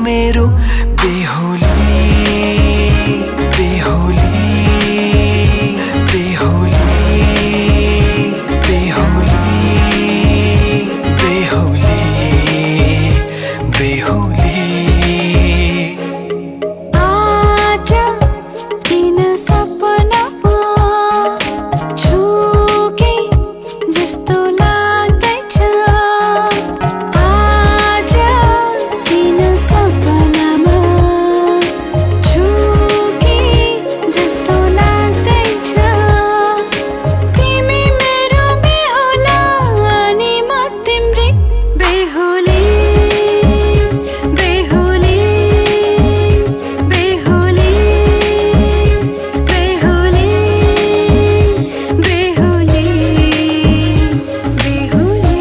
मेरो बेहोली बेहोली बेहोली बेहोली बेहोली बेहोली आज किन सपनामा छु कि जस्तो लाग्दैछ आज किन सपनामा छु कि जस्तो लाग्दैछ तिमी मेरो बेहोला अनि म तिम्रै बेहोली बेहोली बेहोली बेहोली बेहोली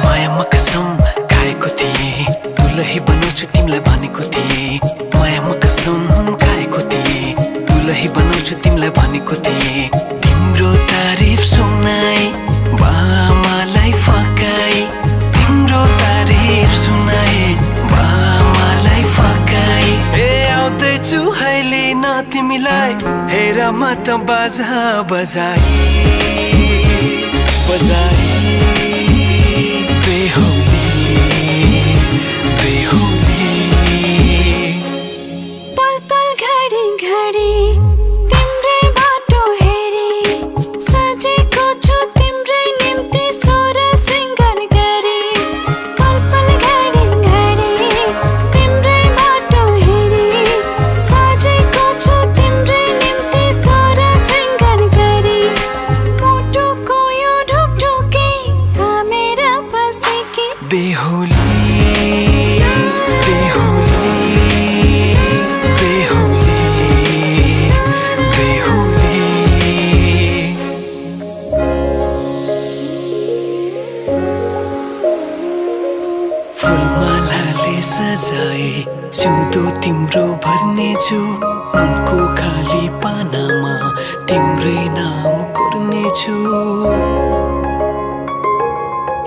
मायामा कसम खाएको थिएँ दुलही बनाउँछु तिमीलाई भनेको थिएँ मायामा कसम खाएको थिएँ दुलही बनाउँछु तिमीलाई भनेको थिएँ तिम्रो तारिफ सुनाई बामालाई फकाई तिम्रो तारिफ सुनाई बामालाई फकाई ए आउँदैछु अहिले न तिमीलाई हेर म त बाजा बजाई बजाई बेहोली बेहोली पल पल घडी घडी तिम्रै बाटो हेरी सजेको छु तिम्रै निम्ति सोर सिंगार गरी पल पल घडी घडी तिम्रै बाटो हेरी सजेको छु तिम्रै निम्ति सोर सिंगार गरी मुटुको यो ढुकढुकी थामेर बसेकी बेहोली बेहोली बेहोली बेहोली फुलमालाले सजाए सिउँदो तिम्रो भर्नेछु मनको खाली पानामा तिम्रै नाम कोर्नेछु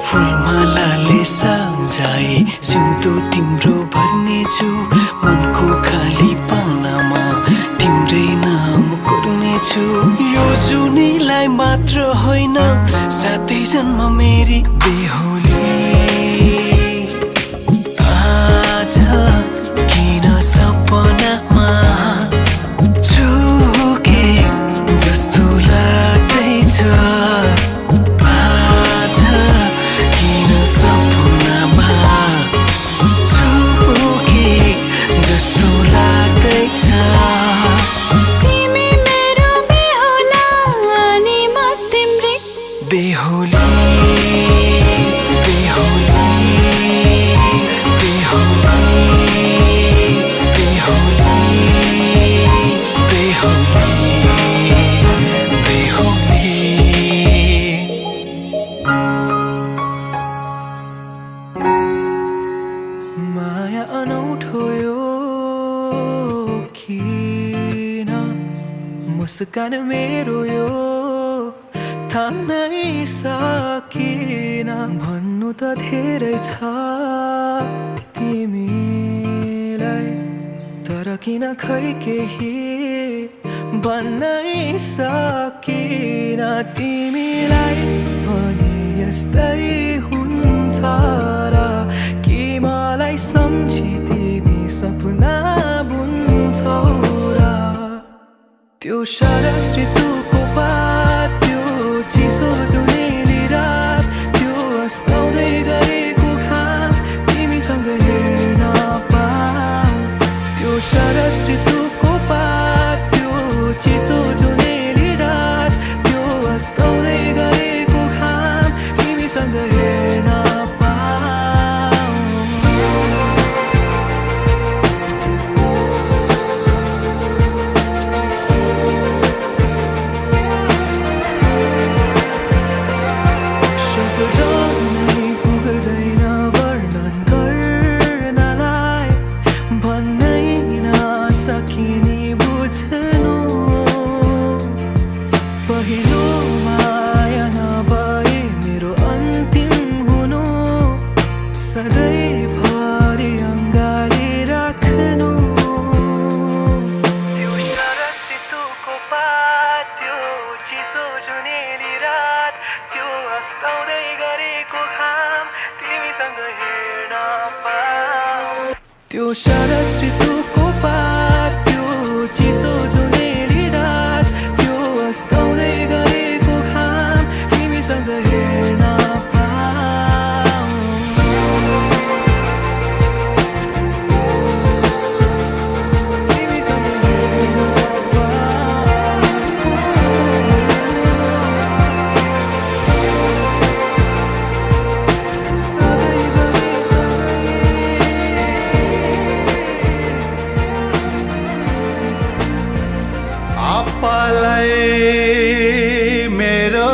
फुलमालाले सजाए सिउँदो तिम्रो भर्नेछु मनको खाली पानामा तिम्रै नाम कोर्नेछु यो जुनीलाई मात्र होइन साथै जन्म मेरी बेहोली आज किन सपनामा छु कि जस्तो लाग्दैछ आज किन सपनामा छु कि जस्तो लाग्दैछ तिमी मेरो बेहोला अनि म तिम्रै बेहोली बेहोली बेहोली बेहोली बेहोली माया अनौठो यो किन मुस्कान मेरो यो थाम्नै सकिन भन्नु त धेरै छ तिमीलाई तर किन खै केही भन्नै सकिन तिमीलाई पनि यस्तै हुन्छ र कि मलाई सम्झी तिमी सपना बुन्छौ र त्यो शरद ऋतुको पात त्यो चिसो जुनेली रात त्यो अस्ताउँदै गरेको घाम तिमीसँग हेर्न पाऊ त्यो शरद ऋतुको पात त्यो चिसो जुनेली रात त्यो अस्ताउँदै गरेको घाम तिमीसँग हेर्न त्यो शरद ऋतुको पात त्यो चिसो जुनेली रात त्यो अस्ताउँदै गरेको घाम तिमीसँग हेर्न पाऊँ तिमीसँग हेर्न आप्पालाई मेरो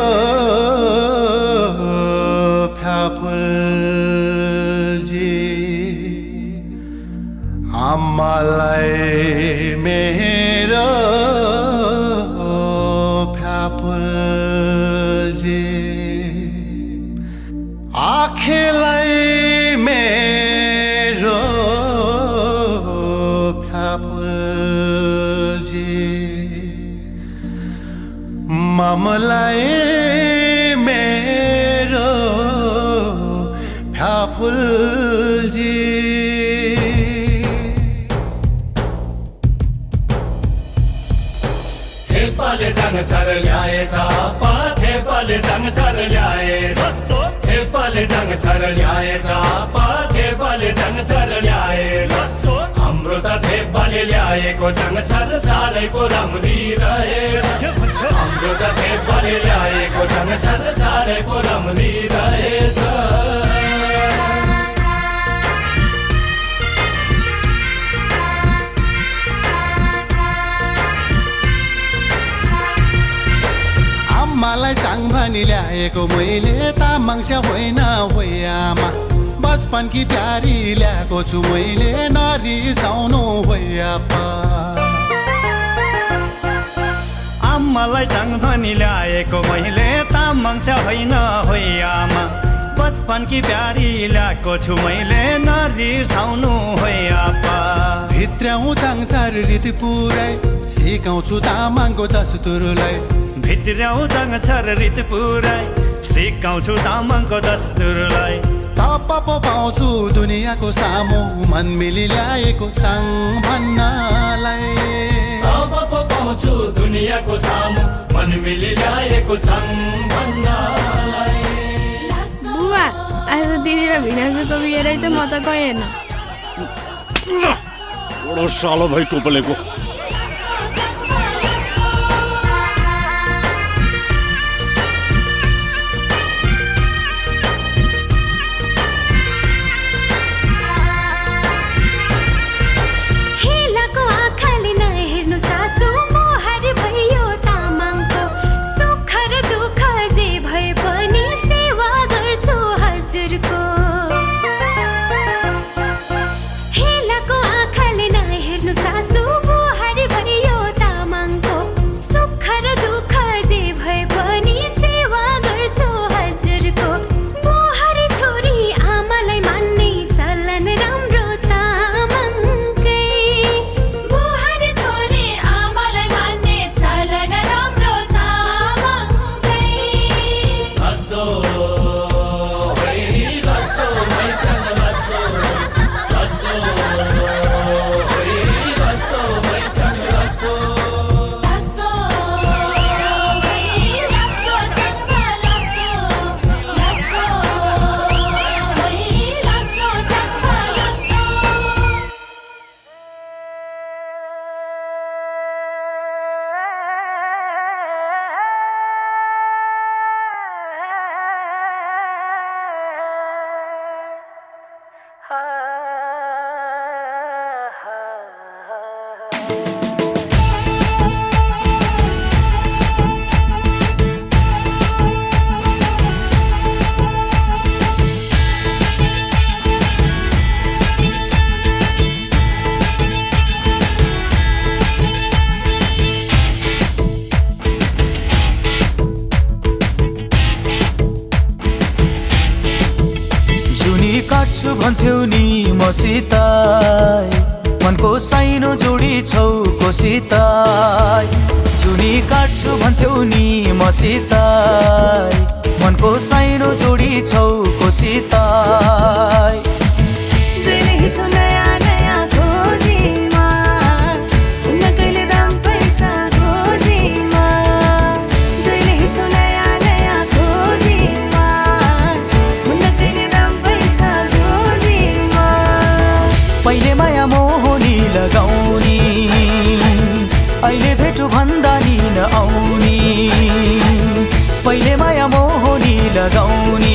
फ्याफुलजी आम्मालाई मेरो फ्याफुलजी आँखेलाई मेरो फ्याफुलजी ममलाई मेरो फ्याफुलजी थेपाले जाङसर ल्याएछ पा थेपाले जाङसर ल्याएछ थेपाले जाङसर ल्याएछ पा थेपाले जाङसर ल्याएछ हाम्रो त थेपाले ल्याएको जाङसर सारैको राम्री रहेछ हाम्रो त थेपाले ल्याएको जाङसर सारैको राम्री रहेछ आम्मालाई चाङ भनी ल्याएको मैले तामाङस्या होइन होइ आमा बचपनकी प्यारी ल्याएको छु मैले नरिसाउनु होइ आप्पा आम्मालाई चाङ भनी ल्याएको मैले तामाङस्या होइन होइ आमा बचपनकी प्यारी ल्याएको छु मैले नरिसाउनु होइ आप्पा भित्रौँ चाङसार रीति पुराइ सिकाउँछु तामाङको दस्तुरलाई भित्रौँ जाङसर रीति पुराइ सिकाउँछु तामाङको दस्तुरलाई तप पो पाउँछु दुनियाँको सामु मन मिली ल्याएको चाङ भन्नलाई अब पो पाउँछु दुनियाँको सामु मन मिली ल्याएको छन् भन्नलाई बुवा आज दिदी र भिनाजुको बिहे रहेछ म त गएँ हेर्न बडो सालो भाइ टोपलेको काट्छु भन्थ्यौ नि मसित मनको साइनो जोडी छौ कोसित जुनी काट्छु भन्थ्यौ नि मसित मनको साइनो जोडी छौ कोसित जहिले हिँड्छौ नयाँ नयाँ लगाउने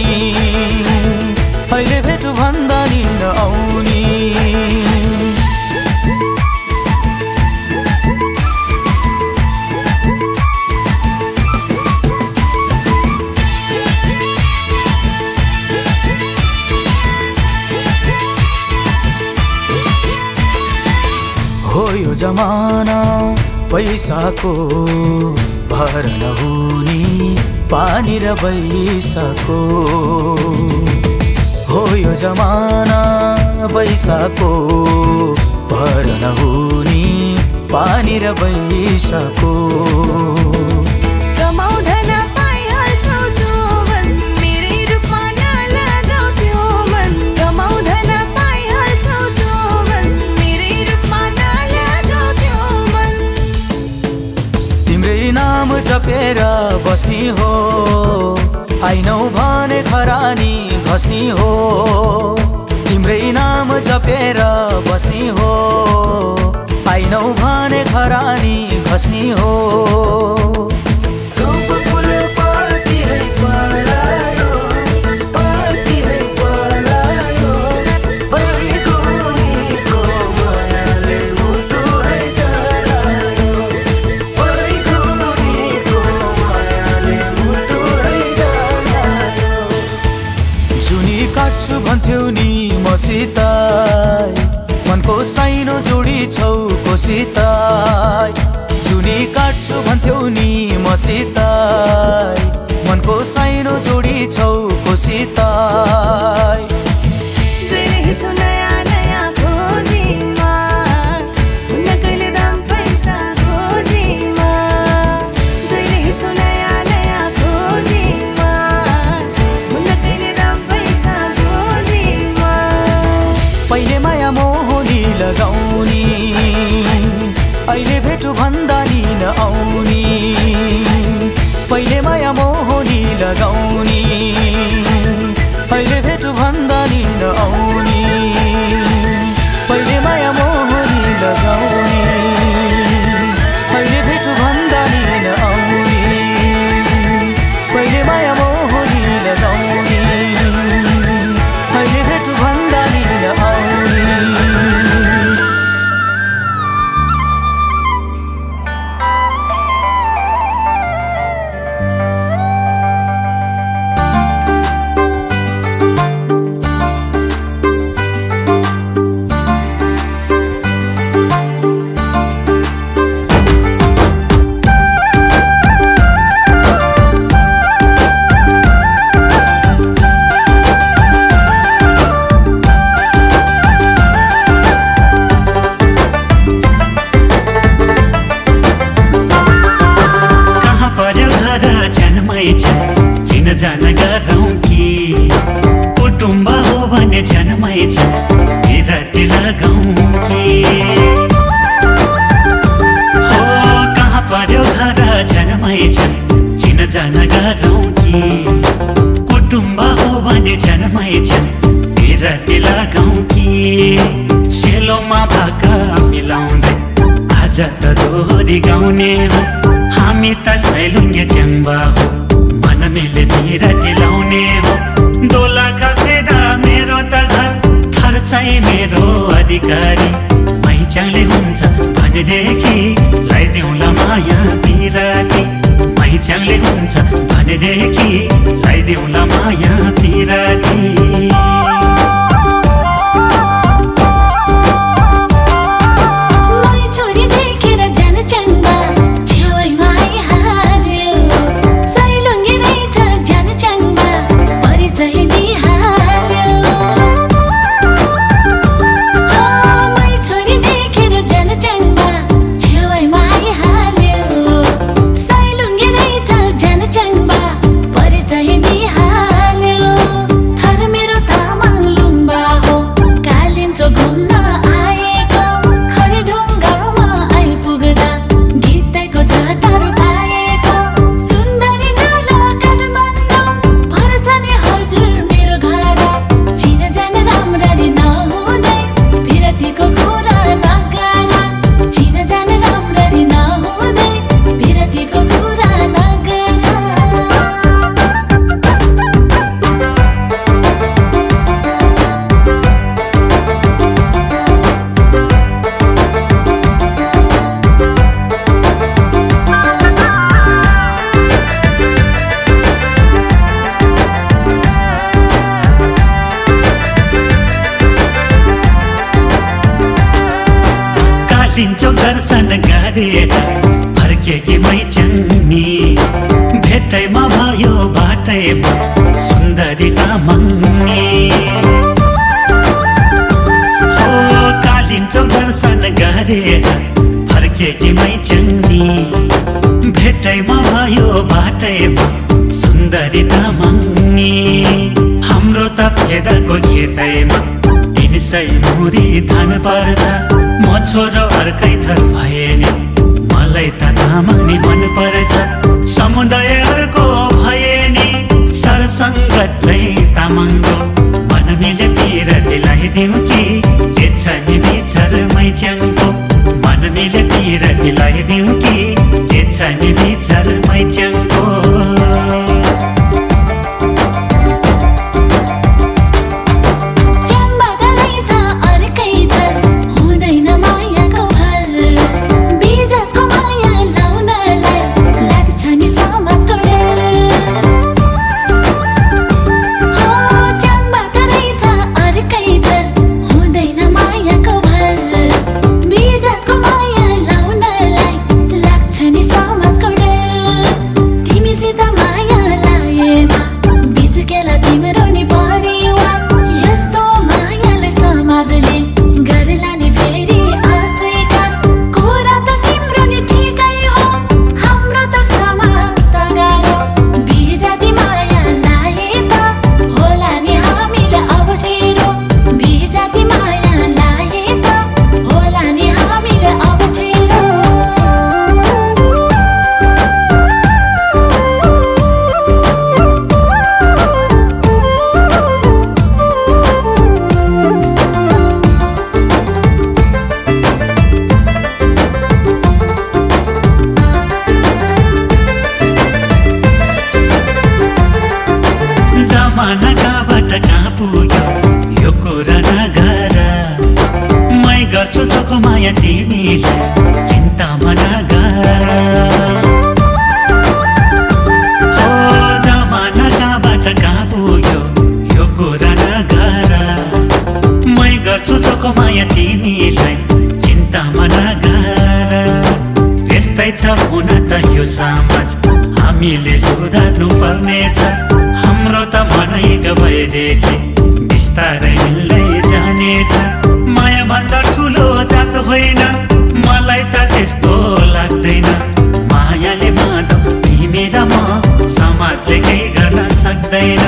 अहिले भेटु भन्दा नि नआउने हो यो जमाना पैसाको भर नहुने पानी र पैसाको हो यो जमाना पैसाको भर नहुने पानी र पैसाको रमाउँदैन पाइहाल्छौ जोवन मेरै रूपमा नलगाऊ त्यो मन रमाउँदैन पाइहाल्छौ जोवन मेरै रूपमा नलगाऊ त्यो मन तिम्रै नाम जपेर बस्ने हो आइनौ भने खरानी घस्ने हो तिम्रै नाम जपेर बस्ने हो आइनौ भने खरानी घस्ने हो काट्छु भन्थ्यौ नि मसित मनको साइनो जोडी छौ कोसित जुनी काट्छु भन्थ्यौ नि मसित मनको साइनो जोडी छौ कोसित जहिले हिँड्छौ नयाँ नयाँ खोजीमा हुन्न कहिले दाम पैसा खोजीमा जहिले हिँड्छौ नयाँ नयाँ खोजीमा हुन्न कहिले दाम पैसा खोजीमा पहिले माया मोहनी लगाउने अहिले भेटु भन्दा नि नआउने पहिले माया मोहनी लगाउने अहिले भेटु भन्दा नि नआउने पहिले माया मोहनी लगाउने अहिले भेटु भन्दा नि नआउने पहिले माया मोहनी लगाउने अहिले भेटु भन्दा नि नआउने चिन जान गरौँ कि कुटुम्ब हो भने जन्मै छ बिराती लगाउँ कि हो कहाँ पर्यो घर जन्मै छ चिन जान गरौँ कि कुटुम्ब हो भने जन्मै छ बिराती लगाउँ कि सेलोमा भाका मिलाउँदै आज त दोहोरी गाउने हो हामी त सैलुङ्गे च्याम्बा हो मन मिले बिराती लाउने हो दोला खपेदा मेरो त घर खर्चाइ मेरो अधिकारी मैचाङले हुन्छ भनेदेखि लगाइदेऊला माया बिराती मैचाङले हुन्छ भनेदेखि लगाइदेऊला माया बिराती थर मेरो गरेर फर्केकी मैचङ्नी भेटैमा भयो बाटैमा सुन्दरी तामाङ्नी हो कालिन्चो दर्शन गरेर फर्केकी मैचङ्नी भेटैमा भयो बाटैमा सुन्दरी तामाङ्नी हाम्रो त फेदको खेतैमा 300 मुरी धान पर्छ म छोरो अर्कै थर भए नि मलाई त तामाङ्नी मन पर्छ समुदायहरूको भए नि सरसङ्गत चाहिँ तामाङको मन मिले पिर दिलाइदिउँ कि के छ नि विचार मैच्याङको मन मिले पिर दिलाइदिउँ कि के छ नि विचार मैच्याङको जमानाबाट कहाँ पुग्यो यो कुरा नगर मै गर्छु चोखो माया तिमीलाई चिन्तामा नगर हो जमाना कहाँबाट कहाँ पुग्यो यो कुरा नगर मै गर्छु चोखो माया तिमीलाई चिन्तामा नगर यस्तै छ हुन त यो समाज हामीले सुधार्नु पर्नेछ हाम्रो त मनै गएदेखि बिस्तारै मिल्दै जानेछ माया भन्दा ठुलो जात होइन मलाई त त्यस्तो लाग्दैन मायाले बाँधो तिमी र म समाजले केही गर्न सक्दैन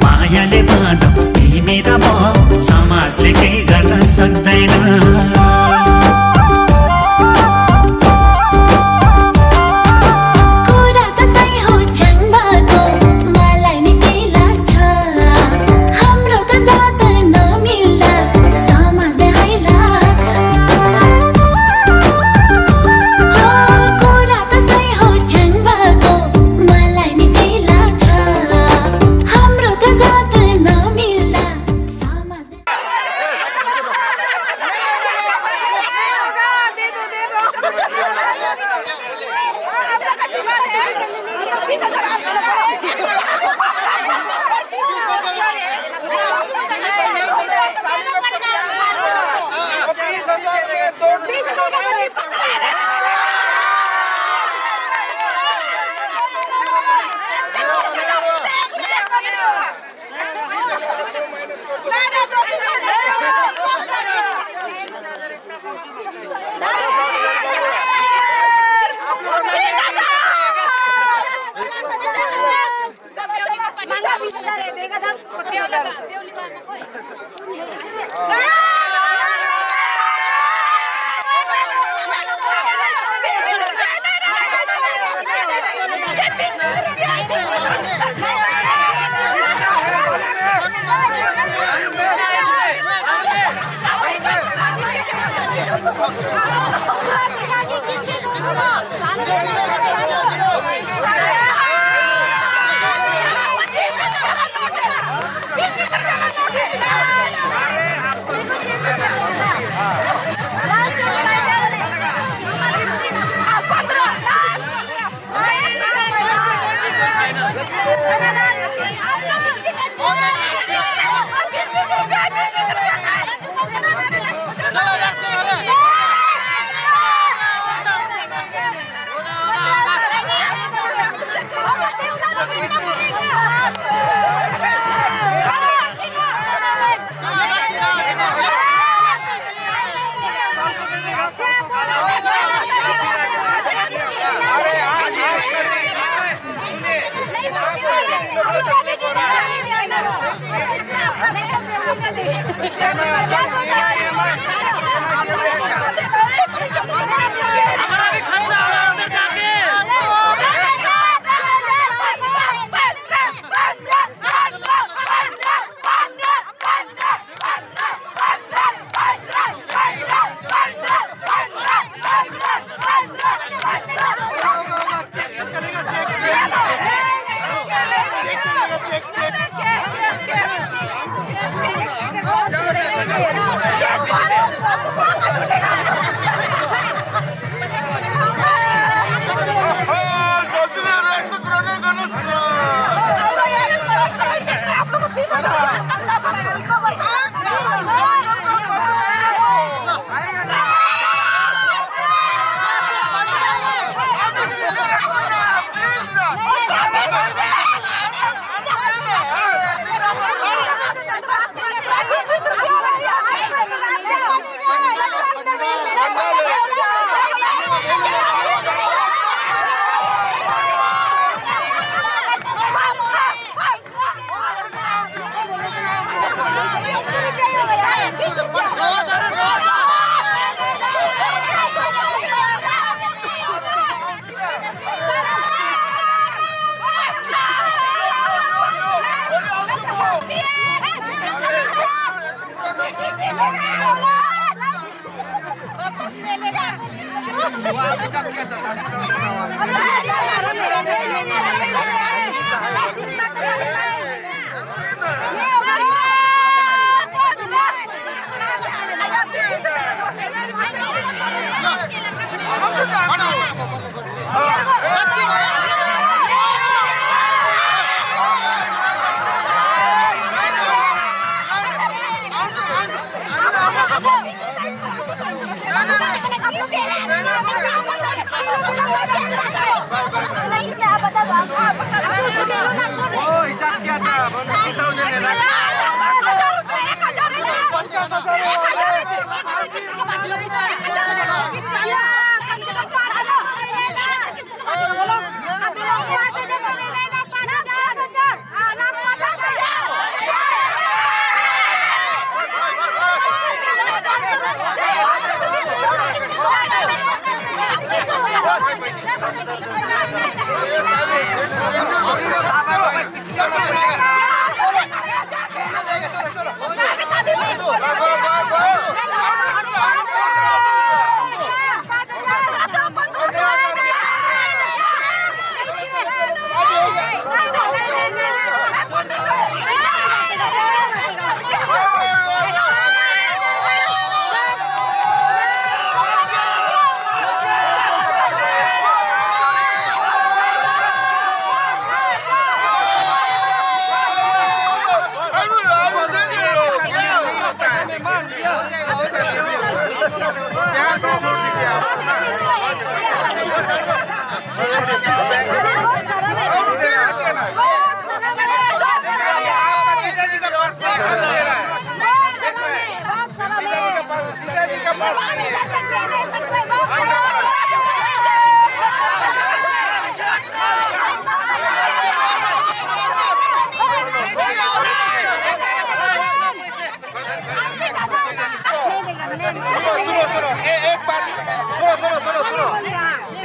मायाले बाँधो तिमी र म समाजले केही गर्न सक्दैन Bici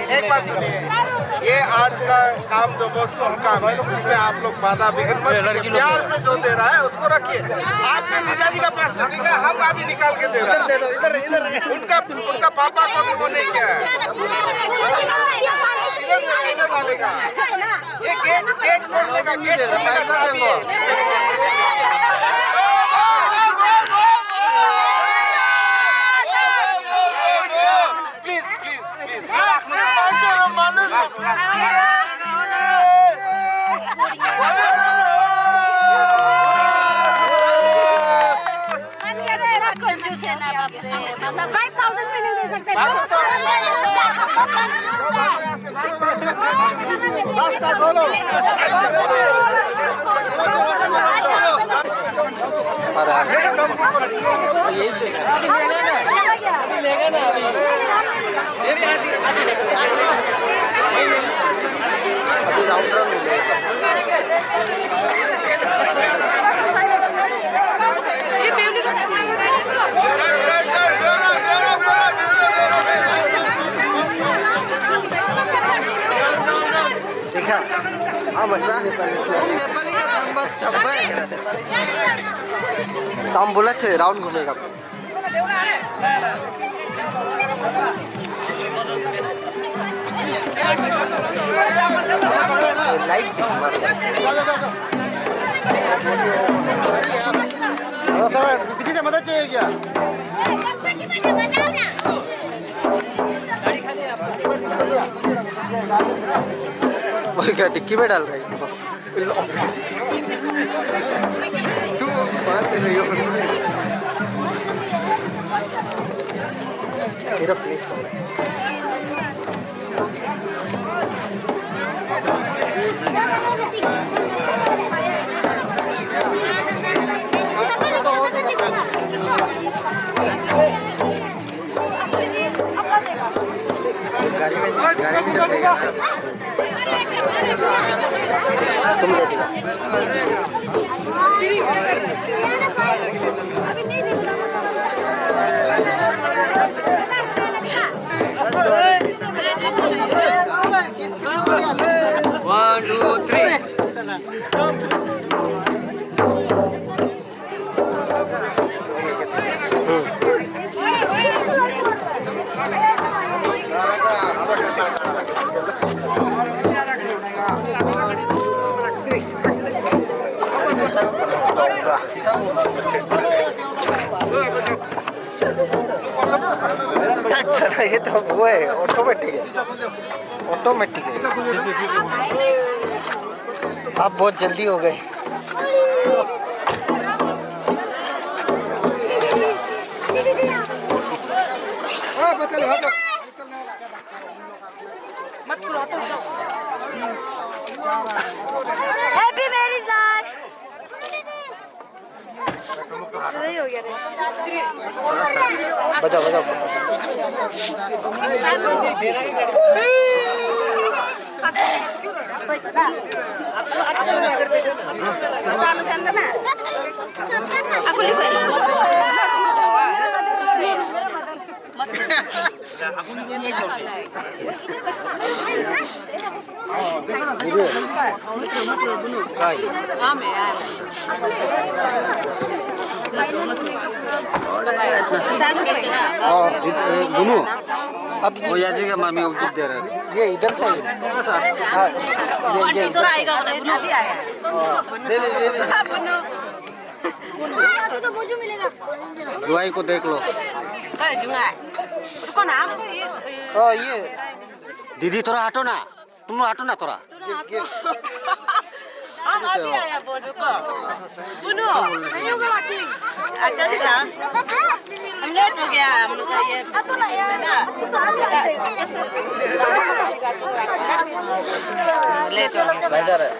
एक बात सुनिए, ये आज का काम जो बहुत शुभ काम है उसमें आप लोग बाधा विघ्न मत कीजिए। प्यार से जो दे रहा है उसको रखिए। आपके जीजाजी का पैसा ठीक है, हम अभी निकाल के दे रहे हैं। उनका पापा को भी वो नहीं किया है। इधर डालेगा, ये गेट खोलने का गेट रास्ता खोलो। अभी तो हम बोले थे राउंड घूमेगा पीछे से मदद चाहिए क्या वो क्या टिक्की में डाल रही तू बात कर रही हो मेरा फेस गाड़ी में चल देगा तुम ले देगा One, two, three. ये तो वो है ऑटोमेटिक है आप बहुत जल्दी हो गए हैप्पी मैरिज लाइफ सही हो गया रे बजाओ दोनों अब भैया जी का मामी उपदेश दे रहे हैं ये इधर से हाँ ये इधर से दे तो मुझे मिलेगा जुआई को देख लो ये दीदी थोड़ा हटो ना तुम लोग हटो ना थोड़ा अभी आया बोलो को बुनो नहीं होगा बाची अच्छा दिखा हम लेट हो गया हम लोग का ये तो ना यार लेट हो गया इधर है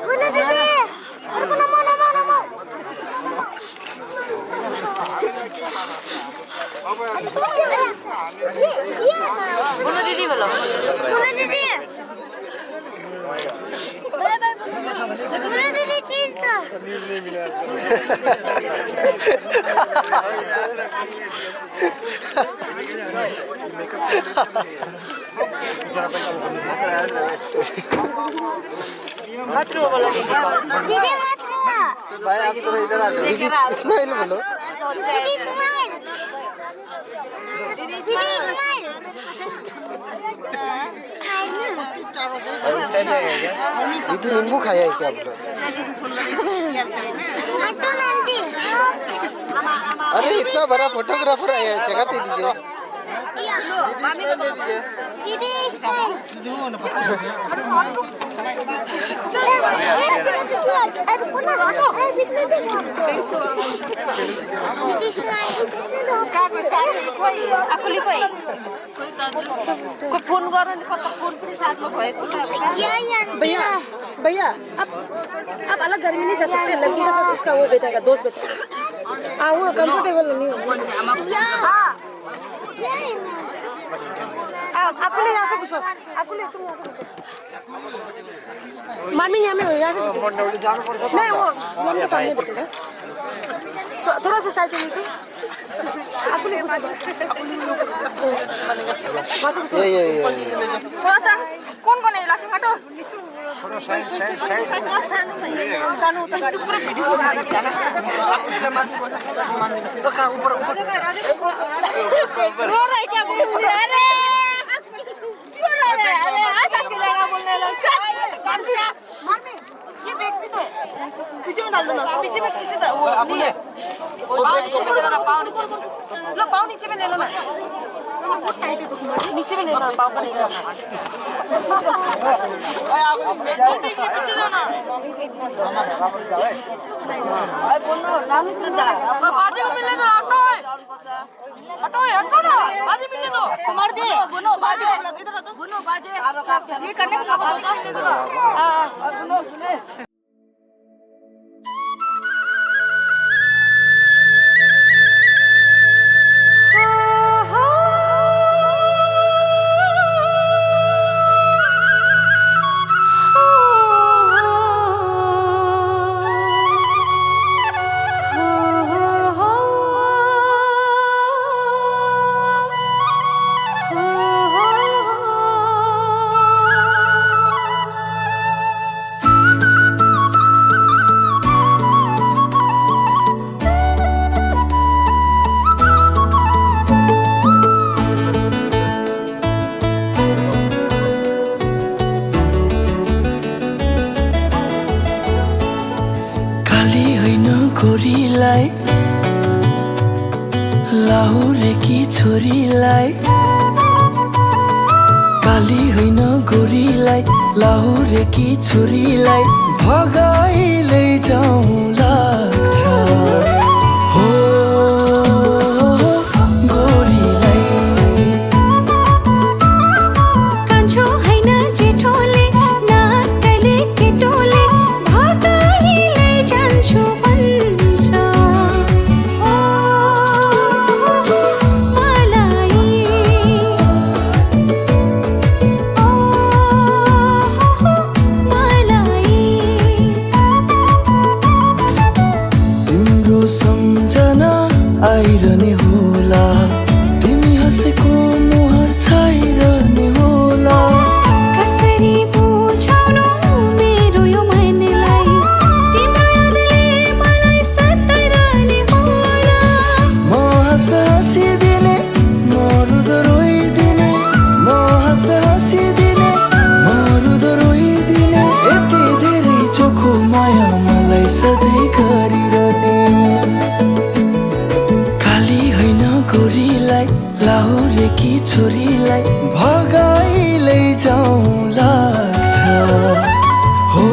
बोलो दीदी बोलो दीदी दीदी चीज था मत रो बोलो दीदी मत रो भाई आप तो इधर आ जाओ दीदी स्माइल बोलो दीदी स्माइल दीदी स्माइल दीदी नींबू खाया है क्या बोलो अरे इतना बड़ा फोटोग्राफर आया है जगह दे दीजिए दीदी स्माइल कोई फोन गर्न फोन पनि साथमा भएको भैया भैया आप अलग घर में नहीं जा सकते लड़की के साथ उसका वो बेचेगा दोस्त बेचेगा वो कंफर्टेबल नहीं होगा आपको यहाँ से घुसो आपको तुम यहाँ से घुसो मामी यहाँ में हो यहाँ से घुसो नहीं वो सामने बैठेगा थोड़ा सा साइड में थोड़ा सा कौन है लाठी हटो सानू तो पूरा वीडियो बना के जाना तो कहां ऊपर रो रहा है क्या बोल रहा है क्यों रो रहा है अरे आशा के लगा बोलने लगा मम्मी ये व्यक्ति तो है पीछे में डाल दो ना पीछे में किसी तरह वो नहीं नीचे में ले लो ना पाँव नीचे लो पाँव नीचे में ले लो ना नीचे में ले लो पाँव का नीचे देखने पीछे लो ना अरे बोलो नाम नहीं जा बाजे को मिलने दो हटो ना बाजे मिलने दो मार दे बोनो बाजे इधर तो बोनो बाजे ये करने का बाजे मिलने दो हां बोनो सुनेश लाहुरेकी छोरीलाई काली होइन गोरीलाई लाहुरेकी छोरीलाई भगाई लैजाउँ लाग्छ हो गोरीलाई कान्छो होइन जेठोले नाकले केटोले भगाई लैजान्छु आइरहने होला तिमी हँसेको मुहार छाइरहने होला कसरी बुझाउनु मेरो यो मनलाई तिम्रो यादले मलाई सताइरहने होला म हाँस्दा हाँसिदिने म रुँदा रोइदिने म हाँस्दा हाँसिदिने म रुँदा रोइदिने यति धेरै चोखो माया मलाई सधैँ गरिरहने गोरीलाई लाहुरेकी छोरीलाई भगाई लैजाउँ लाग्छ हो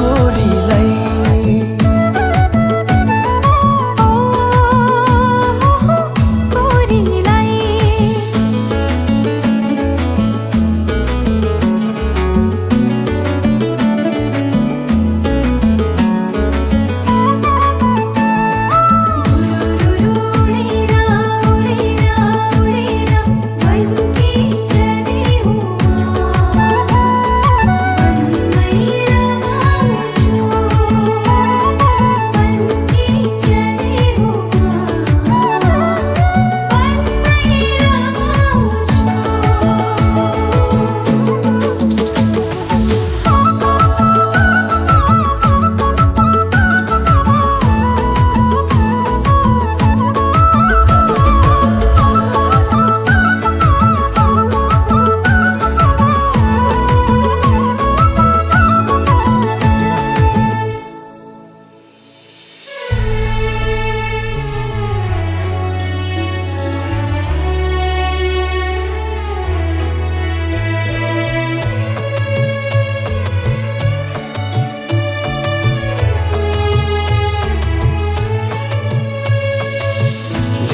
गोरीलाई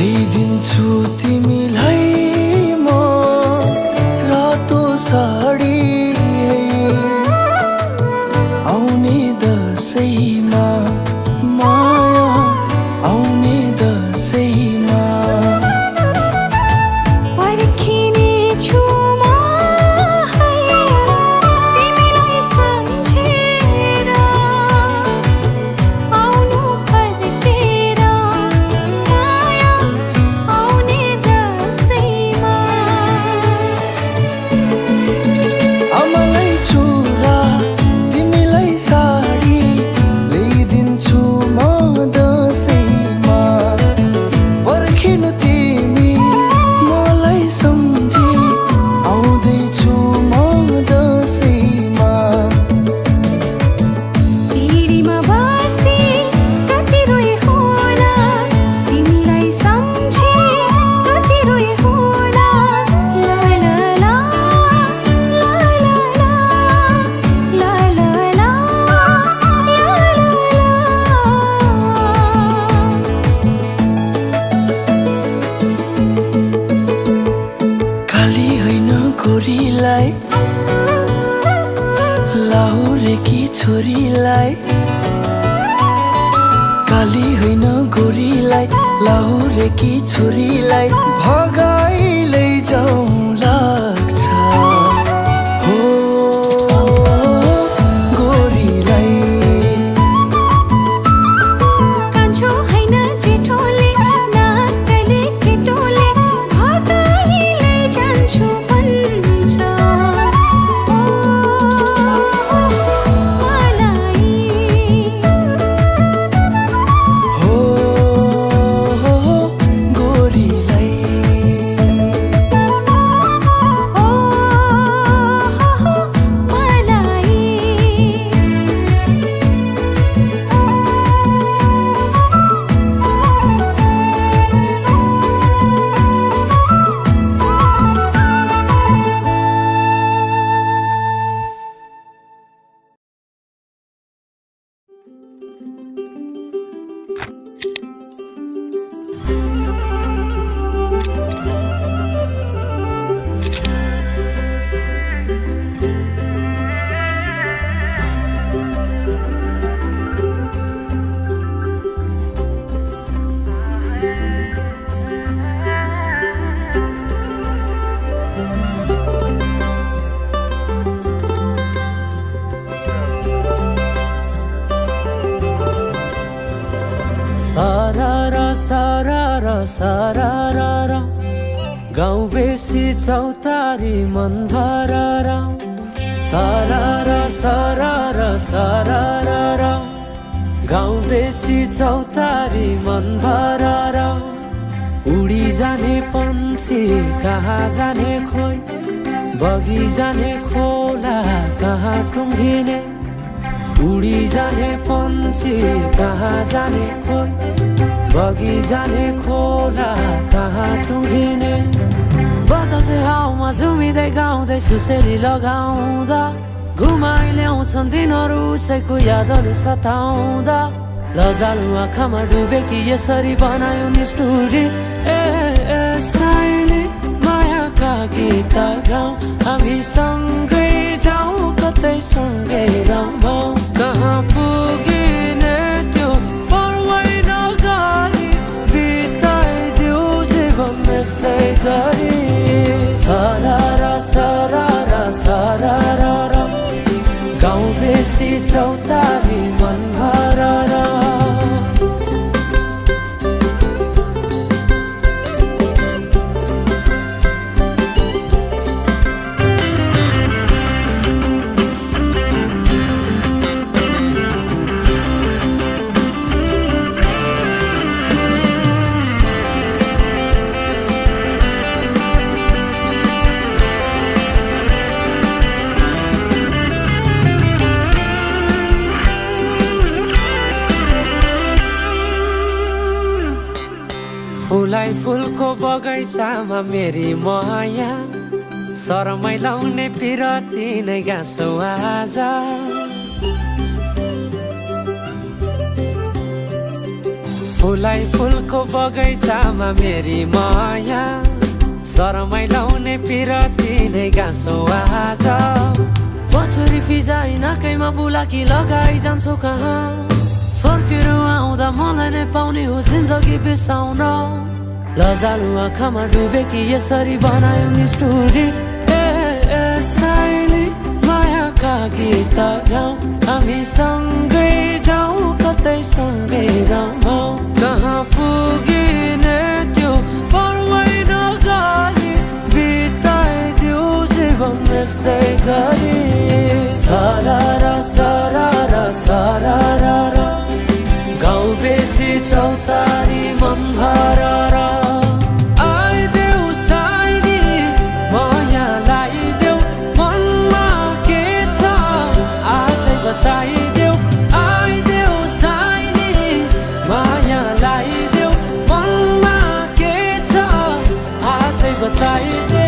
ल्याइदिन्छु तिमीलाई म रातो साडी आउने दशैँमा माया आउने दशैँमा पर्खिने छु म तिमीलाई सम्झेर आउनु गोरीलाई काली होइन गोरीलाई लाहुरेकी छोरीलाई भगाई लैजाउँ लाग्छ हो गोरीलाई कान्छो होइन जेठोले नाकले केटोले भगाई लैजान्छु भन्छ सारारा गाउँ बेसी चौतारी मन भरारा सारारा सारारा सारारा गाउँ बेसी चौतारी मन भरारा उडी जाने पन्छी कहाँ जाने खोइ बगी जाने खोला कहाँ टुङ्गिने उडी जाने पन्छी कहाँ जाने खोइ बगी जाने खोला कहाँ टुङ्गिने बतासे हाउमा झुमिँदै गाउँदै सुसेली लगाउँदा घुमाइ ल्याउँछन् दिनहरू उसैको यादले सताउँदा लजालु आँखामा डुबेकी यसरी बनायो निष्ठुरी साइली मायाका गीत गाउँ हामी सँगै जाउँ कतै सँगै रमाउँ कहाँ पुगिने त्यो पर्वै नगरी बिताइदिउ जीवन यसै गरी सारारा सारारा सारारा गाउँ बेसी चौतारी मन भरारा फुलाई फुलको बगैँचामा मेरी माया शरमै लाउने पिरती नै गाँसो आज फुलाई फुलको बगैँचामा मेरी माया शरमै लाउने पिरती नै गाँसो आज पछुरी फिजाइ नाकैमा बुलाकी लगाइ जान्छौ कहाँ फर्केर आउँदा मलाई नै पाउने हो जिन्दगी बिसाउन लजालु आँखामा डुबेकी यसरी बनायो निष्ठुरी साइली मायाका गीत गाउँ हामी सँगै जाउँ कतै सँगै रमाउँ कहाँ पुगिने त्यो पर्वै नगरी बिताइदिउ जीवन यसै गरी सारारा सारारा सारारा गाउँ बेसी चौतारी मन भरारा आइदेऊ साइली माया लाइदेऊ मनमा के छ आजै बताइदेऊ आइदेऊ साइली माया लाइदेऊ मनमा के छ आजै बताइदेऊ